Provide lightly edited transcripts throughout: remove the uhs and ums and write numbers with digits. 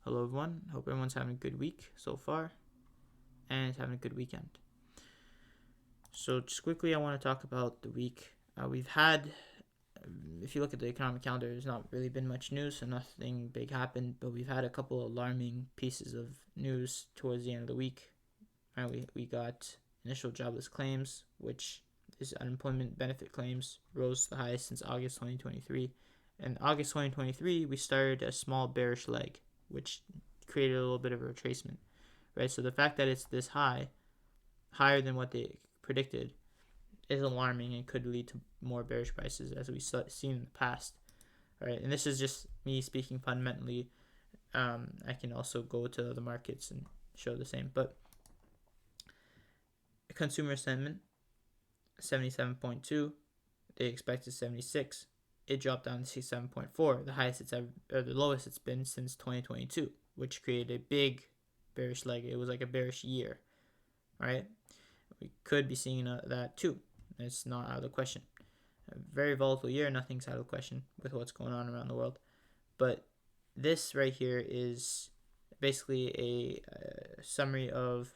Hello everyone, hope everyone's having a good week so far and is having a good weekend. So just quickly, I want to talk about the week. We've had, if you look at the economic calendar, there's not really been much news, so nothing big happened, but we've had a couple alarming pieces of news towards the end of the week. We got initial jobless claims, which is unemployment benefit claims, rose the highest since August 2023. In August 2023, we started a small bearish leg, which created a little bit of a retracement, right? So the fact that it's this high, higher than what they predicted, is alarming and could lead to more bearish prices as we've seen in the past, right? And this is just me speaking fundamentally. I can also go to other markets and show the same, but consumer sentiment 77.2, they expected 76. It dropped down to 67.4, the highest it's ever, or the lowest it's been since 2022, which created a big bearish leg. It was like a bearish year, right? We could be seeing that too. It's not out of the question. A very volatile year, nothing's out of the question with what's going on around the world. But this right here is basically a summary of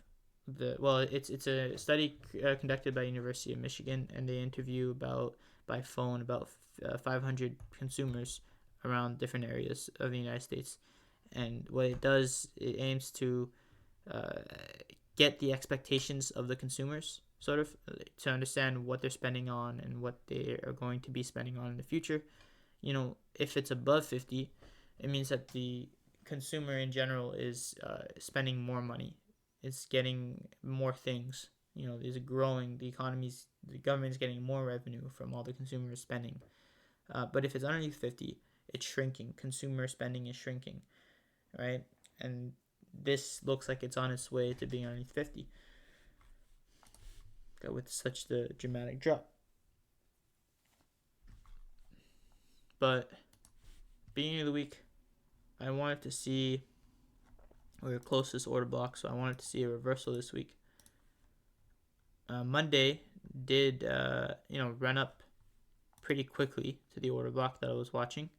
it's a study conducted by University of Michigan, and they interview by phone about 500 consumers around different areas of the United States. And what it does, it aims to get the expectations of the consumers, sort of, to understand what they're spending on and what they are going to be spending on in the future. If it's above 50, it means that the consumer in general is spending more money. It's getting more things. There's growing. The government's getting more revenue from all the consumer spending. But if it's underneath 50, it's shrinking. Consumer spending is shrinking, right? And this looks like it's on its way to being underneath 50 with such the dramatic drop. But beginning of the week, I wanted to see, we were closest order block, so I wanted to see a reversal this week. Monday did run up pretty quickly to the order block that I was watching.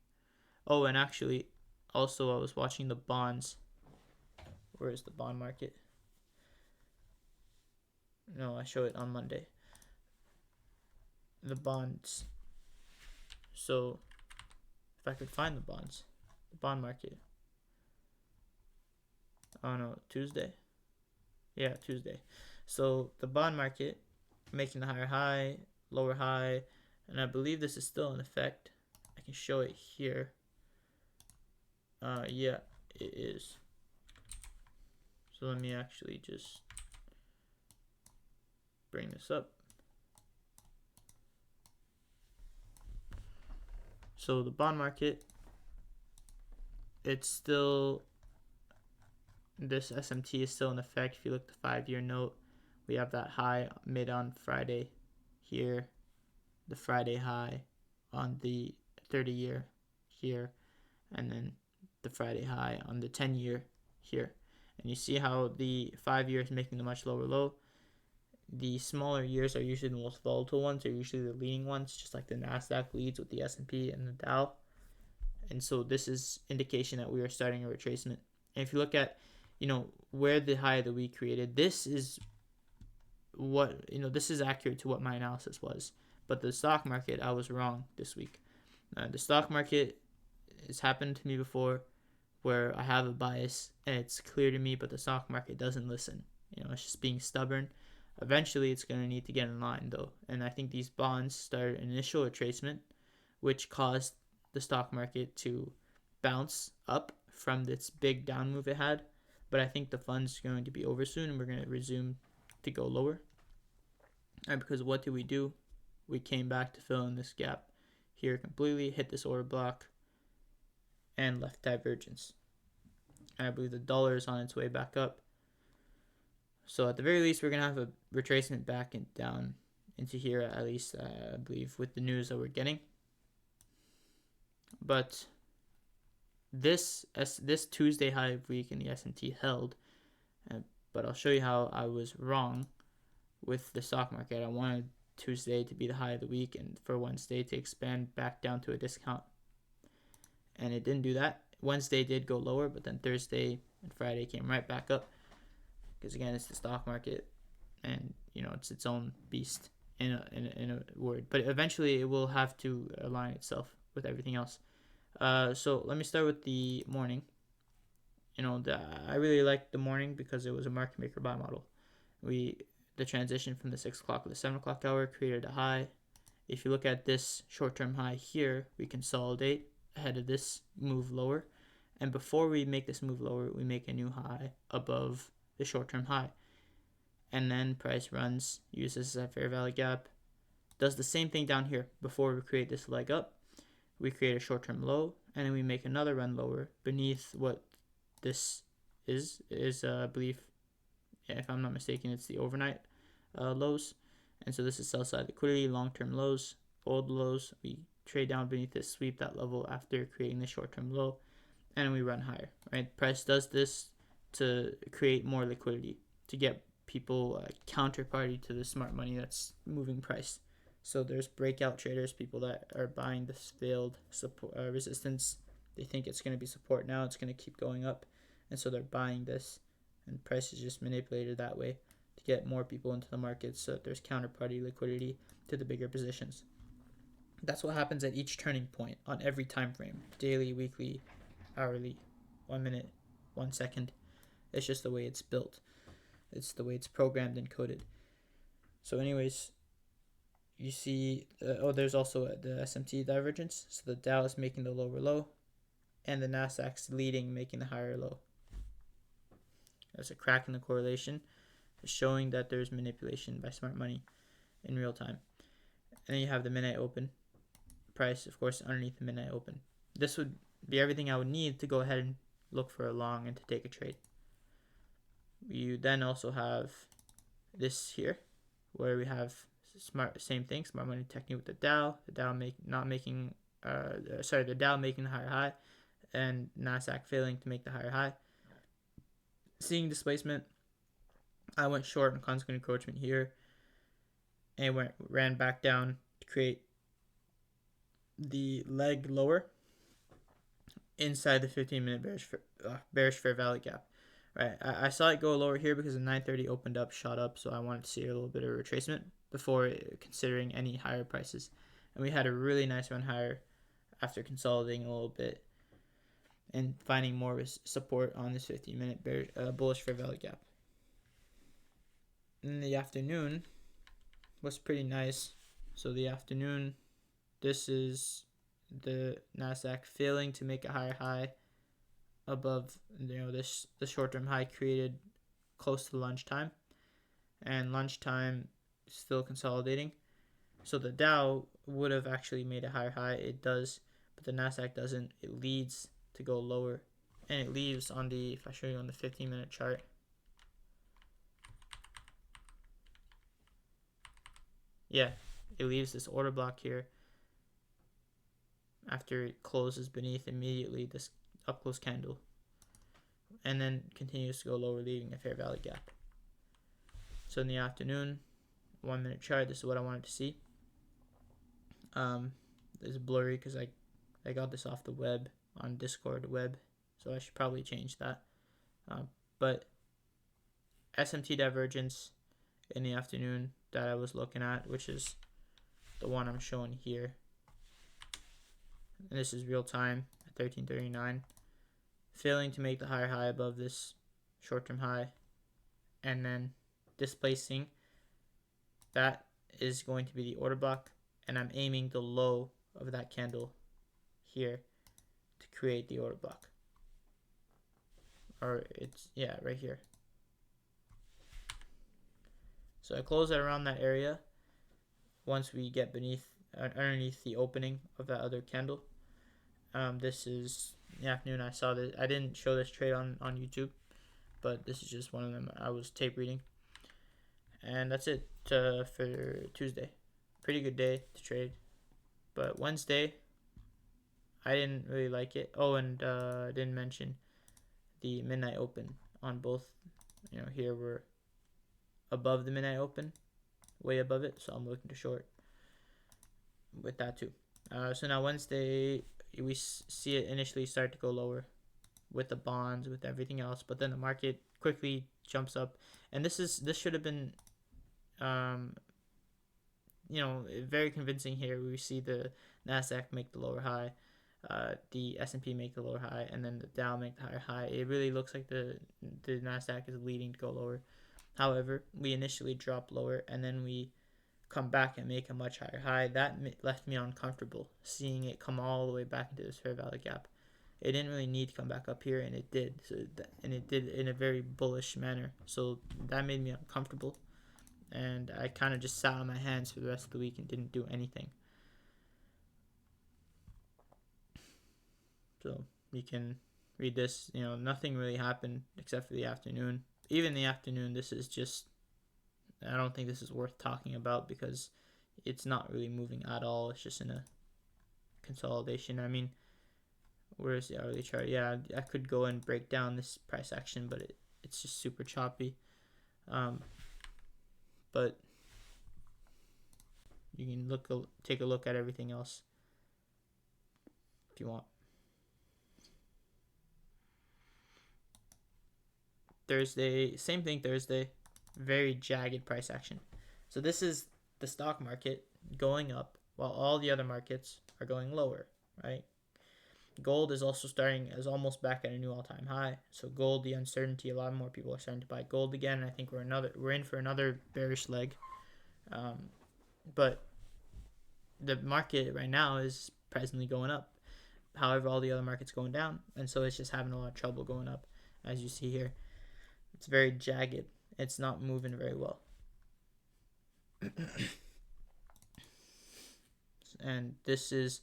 Oh, and actually, also I was watching the bonds. Where is the bond market? No, I show it on Monday. The bonds. So, if I could find the bonds, the bond market. Oh no, Tuesday. Yeah, Tuesday. So the bond market making the higher high, lower high, and I believe this is still in effect. I can show it here. Yeah, it is. So let me actually just bring this up. So the bond market, it's still, this SMT is still in effect. If you look at the 5-year note, we have that high mid on Friday here, the Friday high on the 30-year here, and then the Friday high on the 10-year here. And you see how the 5-year is making the much lower low. The smaller years are usually the most volatile ones. They're usually the leading ones, just like the NASDAQ leads with the S&P and the Dow. And so this is indication that we are starting a retracement. And if you look at, where the high of the week created, this is what, this is accurate to what my analysis was. But the stock market, I was wrong this week. The stock market has happened to me before, where I have a bias and it's clear to me, but the stock market doesn't listen. It's just being stubborn. Eventually, it's going to need to get in line, though. And I think these bonds started an initial retracement, which caused the stock market to bounce up from this big down move it had. But I think the fund's going to be over soon, and we're going to resume to go lower. And because what did we do? We came back to fill in this gap here completely, hit this order block, and left divergence. And I believe the dollar is on its way back up. So at the very least, we're going to have a retracement back and down into here, at least, I believe, with the news that we're getting. But this Tuesday high week in the S&T held, but I'll show you how I was wrong with the stock market. I wanted Tuesday to be the high of the week and for Wednesday to expand back down to a discount. And it didn't do that. Wednesday did go lower, but then Thursday and Friday came right back up, because again, it's the stock market, and it's its own beast in a word. But eventually, it will have to align itself with everything else. So let me start with the morning. I really liked the morning because it was a market maker buy model. The transition from the 6 o'clock to the 7 o'clock hour created a high. If you look at this short-term high here, we consolidate ahead of this move lower. And before we make this move lower, we make a new high above the short-term high. And then price runs, uses a fair value gap, does the same thing down here. Before we create this leg up, we create a short-term low, and then we make another run lower beneath what this is I believe, if I'm not mistaken, it's the overnight lows. And so this is sell side liquidity, long-term lows, old lows. We trade down beneath this, sweep that level after creating the short-term low, and we run higher, right? Price does this to create more liquidity, to get people counterparty to the smart money that's moving price. So there's breakout traders, people that are buying this failed support resistance. They think it's going to be support now, it's going to keep going up, and so they're buying this, and price is just manipulated that way to get more people into the market, so that there's counterparty liquidity to the bigger positions. That's what happens at each turning point on every time frame: daily, weekly, hourly, 1 minute, 1 second. It's just the way it's built. It's the way it's programmed and coded. So anyways, you see, there's also the SMT divergence. So the Dow is making the lower low, and the Nasdaq's leading, making the higher low. There's a crack in the correlation, showing that there's manipulation by smart money in real time. And then you have the midnight open price, of course, underneath the midnight open. This would be everything I would need to go ahead and look for a long and to take a trade. You then also have this here, where we have same thing, smart money technique with the Dow making the higher high, and Nasdaq failing to make the higher high. Seeing displacement, I went short on consequent encroachment here, and ran back down to create the leg lower inside the 15-minute bearish fair value gap. Right, I saw it go lower here because the 930 opened up, shot up, so I wanted to see a little bit of retracement before considering any higher prices. And we had a really nice run higher after consolidating a little bit and finding more support on this 15-minute bullish fair value gap. In the afternoon was pretty nice. So the afternoon, this is the Nasdaq failing to make a higher high above the short-term high created close to lunchtime, and lunchtime still consolidating. So the Dow would have actually made a higher high. It does, but the Nasdaq doesn't. It leads to go lower, and it leaves on the, if I show you on the 15-minute chart, it leaves this order block here after it closes beneath immediately this up close candle, and then continues to go lower, leaving a fair value gap. So in the afternoon, 1 minute chart, this is what I wanted to see. It's blurry because I got this off the web, on Discord web, so I should probably change that. But SMT divergence in the afternoon that I was looking at, which is the one I'm showing here, and this is real time at 13:39, failing to make the higher high above this short-term high, and then displacing. That is going to be the order block, and I'm aiming the low of that candle here to create the order block, or it's right here. So I close it around that area once we get underneath the opening of that other candle. This is the afternoon. I saw this. I didn't show this trade on YouTube, but this is just one of them. I was tape reading, and that's it for Tuesday. Pretty good day to trade, but Wednesday I didn't really like it. Oh, and I didn't mention the midnight open on both. Here we're above the midnight open, way above it, so I'm looking to short with that too. So now Wednesday, we see it initially start to go lower with the bonds, with everything else, but then the market quickly jumps up, and this should have been very convincing here. We see the Nasdaq make the lower high, the S&P make the lower high, and then the Dow make the higher high. It really looks like the Nasdaq is leading to go lower. However, we initially drop lower, and then we come back and make a much higher high. That left me uncomfortable seeing it come all the way back into this fair value gap. It didn't really need to come back up here, and it did. And it did in a very bullish manner. So that made me uncomfortable, and I kind of just sat on my hands for the rest of the week and didn't do anything. So you can read this. Nothing really happened except for the afternoon. Even the afternoon, this is just, I don't think this is worth talking about because it's not really moving at all. It's just in a consolidation. I mean, where's the hourly chart? Yeah, I could go and break down this price action, but it's just super choppy. But you can take a look at everything else if you want. Thursday, same thing. Thursday, very jagged price action. So this is the stock market going up while all the other markets are going lower, right? Gold is also is almost back at a new all-time high. So gold, the uncertainty, a lot more people are starting to buy gold again. I think we're in for another bearish leg. But the market right now is presently going up. However, all the other markets going down, and so it's just having a lot of trouble going up, as you see here. It's very jagged. It's not moving very well. And this is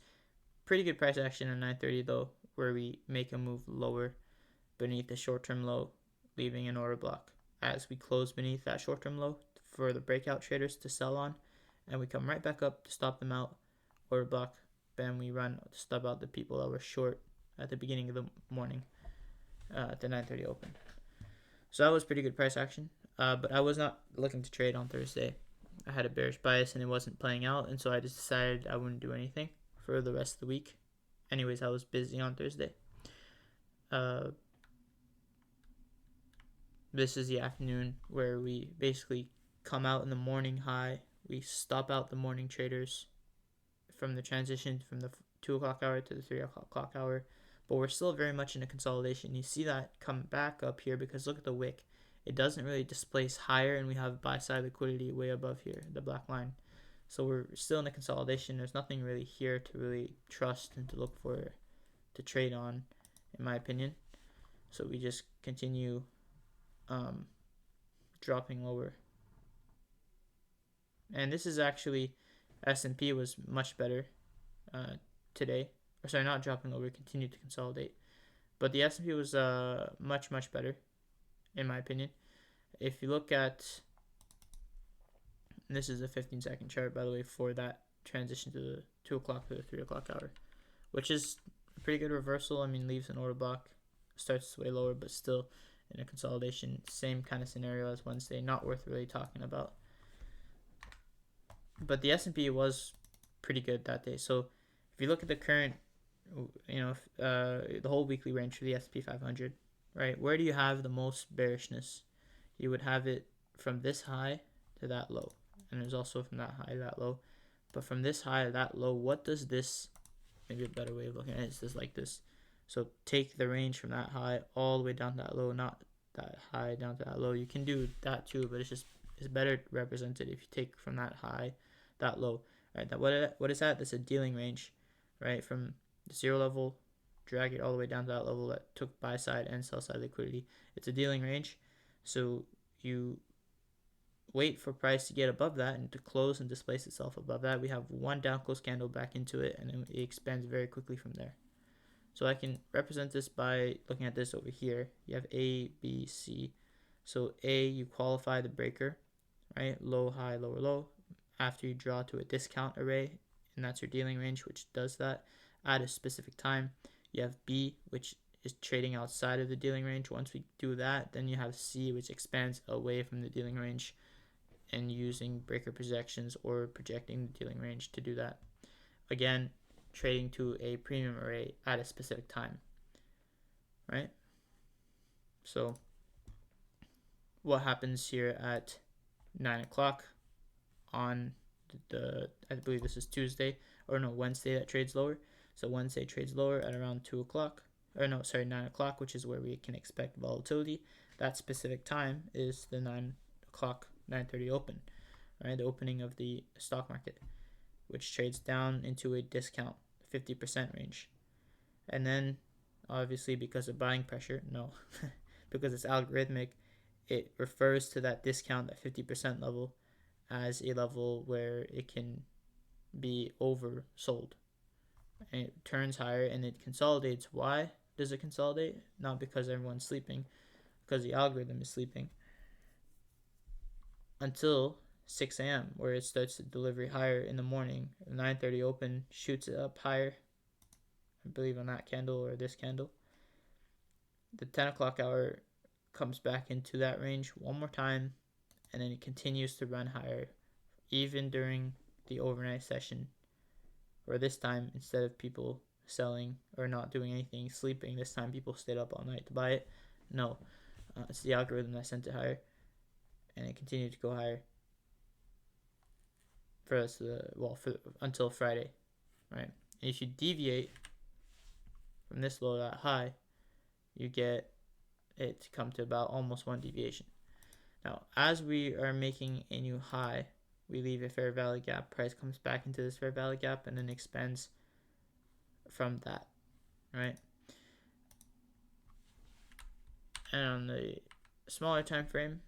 pretty good price action at 9:30 though, where we make a move lower beneath the short-term low, leaving an order block as we close beneath that short-term low for the breakout traders to sell on, and we come right back up to stop them out. Order block, then we run to stop out the people that were short at the beginning of the morning at the 9:30 open. So that was pretty good price action, but I was not looking to trade on Thursday. I had a bearish bias and it wasn't playing out, and so I just decided I wouldn't do anything for the rest of the week. Anyways, I was busy on Thursday. This is the afternoon where we basically come out in the morning high. We stop out the morning traders from the transition from the 2 o'clock hour to the 3 o'clock hour. But we're still very much in a consolidation. You see that come back up here because look at the wick. It doesn't really displace higher, and we have buy-side liquidity way above here, the black line. So we're still in a consolidation. There's nothing really here to really trust and to look for to trade on, in my opinion. So we just continue dropping lower. And this is actually, S&P was much better today. Or sorry, not dropping lower, continued to consolidate. But the S&P was much, much better, in my opinion. If you look at, this is a 15-second chart, by the way, for that transition to the 2 o'clock to the 3 o'clock hour, which is a pretty good reversal. I mean, leaves an order block, starts way lower, but still in a consolidation. Same kind of scenario as Wednesday, not worth really talking about. But the S&P was pretty good that day. So if you look at the current, the whole weekly range for the S&P 500, right? Where do you have the most bearishness? You would have it from this high to that low, and there's also from that high to that low. But from this high to that low, what does this? Maybe a better way of looking at it is just like this. So take the range from that high all the way down to that low, not that high down to that low. You can do that too, but it's better represented if you take from that high, that low. Right? What is that? That's a dealing range, right? From the 0 level, drag it all the way down to that level that took buy side and sell side liquidity. It's a dealing range, so you wait for price to get above that and to close and displace itself above that. We have one down close candle back into it, and then it expands very quickly from there. So I can represent this by looking at this over here. You have A, B, C. So A, you qualify the breaker, right? Low, high, lower, low. After you draw to a discount array, and that's your dealing range, which does that at a specific time. You have B, which is trading outside of the dealing range. Once we do that, then you have C, which expands away from the dealing range and using breaker projections or projecting the dealing range to do that. Again, trading to a premium array at a specific time, right? So what happens here at 9 o'clock on I believe this is Tuesday, or no, Wednesday, that trades lower. So Wednesday trades lower at around 2 o'clock, or no, sorry, 9 o'clock, which is where we can expect volatility. That specific time is the 9 o'clock, 9:30 open, right? The opening of the stock market, which trades down into a discount, 50% range. And then, obviously, because of buying pressure, no, because it's algorithmic, it refers to that discount, that 50% level, as a level where it can be oversold. And it turns higher and it consolidates. Why does it consolidate? Not because everyone's sleeping, because the algorithm is sleeping, until 6 a.m., where it starts to deliver higher in the morning. 9:30 open, shoots it up higher, I believe on that candle or this candle. The 10 o'clock hour comes back into that range one more time, and then it continues to run higher, even during the overnight session. Or this time, instead of people selling or not doing anything, sleeping, this time people stayed up all night to buy it. No, it's the algorithm that sent it higher, and it continued to go higher for us until Friday, right? And if you deviate from this low to that high, you get it to come to about almost one deviation. Now, as we are making a new high, we leave a fair value gap. Price comes back into this fair value gap and then expands from that, right? And on the smaller time frame,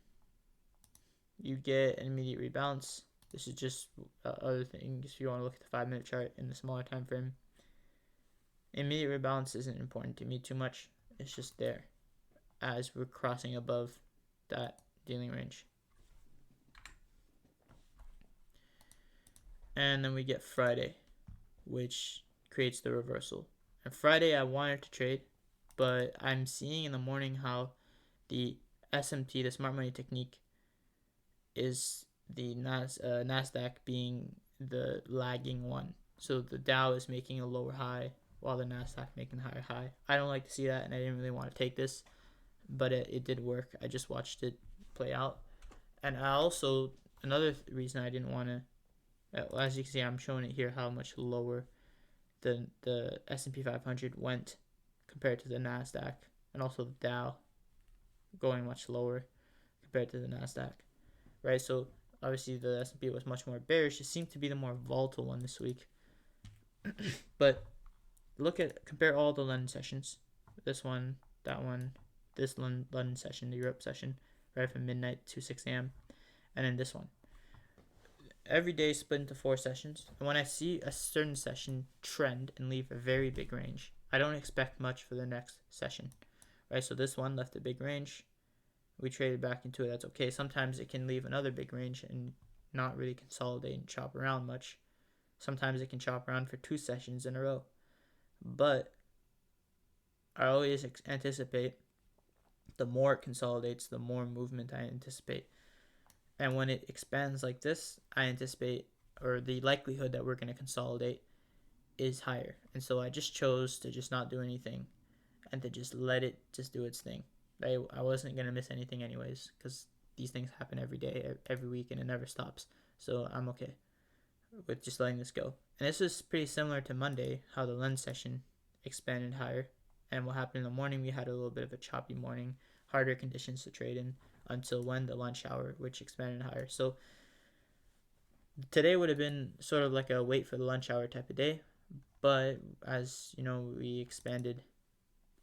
you get an immediate rebalance. This is just other things if you want to look at the 5-minute chart in the smaller time frame. Immediate rebalance isn't important to me too much. It's just there as we're crossing above that dealing range. And then we get Friday, which creates the reversal. And Friday I wanted to trade, but I'm seeing in the morning how the SMT, the smart money technique, is the NASDAQ being the lagging one. So the Dow is making a lower high while the NASDAQ making a higher high. I don't like to see that, and I didn't really want to take this, but it did work. I just watched it play out. And I also, another reason I didn't want to, as you can see, I'm showing it here how much lower the S&P 500 went compared to the NASDAQ, and also the Dow going much lower compared to the NASDAQ, right? So obviously the S&P was much more bearish. It seemed to be the more volatile one this week. But compare all the London sessions. This one, that one, this London session, the Europe session, right from midnight to 6 a.m. And then this one. Every day split into 4 sessions. And when I see a certain session trend and leave a very big range, I don't expect much for the next session, right? So this one left a big range. We traded back into it. That's okay. Sometimes it can leave another big range and not really consolidate and chop around much. Sometimes it can chop around for 2 sessions in a row. But I always anticipate the more it consolidates, the more movement I anticipate. And when it expands like this, I anticipate, or the likelihood that we're going to consolidate is higher. And so I just chose to just not do anything and to just let it just do its thing. I wasn't going to miss anything anyways, because these things happen every day, every week, and it never stops. So I'm okay with just letting this go. And this is pretty similar to Monday, how the lens session expanded higher. And what happened in the morning, we had a little bit of a choppy morning, harder conditions to trade in until the lunch hour, which expanded higher. So today would have been sort of like a wait for the lunch hour type of day. But as you know, we expanded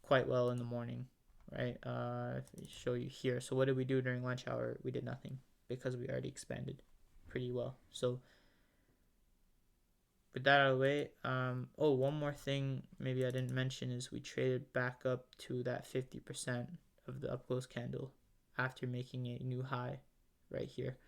quite well in the morning, right? If I show you here. So what did we do during lunch hour? We did nothing because we already expanded pretty well. So with that out of the way, one more thing maybe I didn't mention is we traded back up to that 50% of the up close candle after making a new high right here.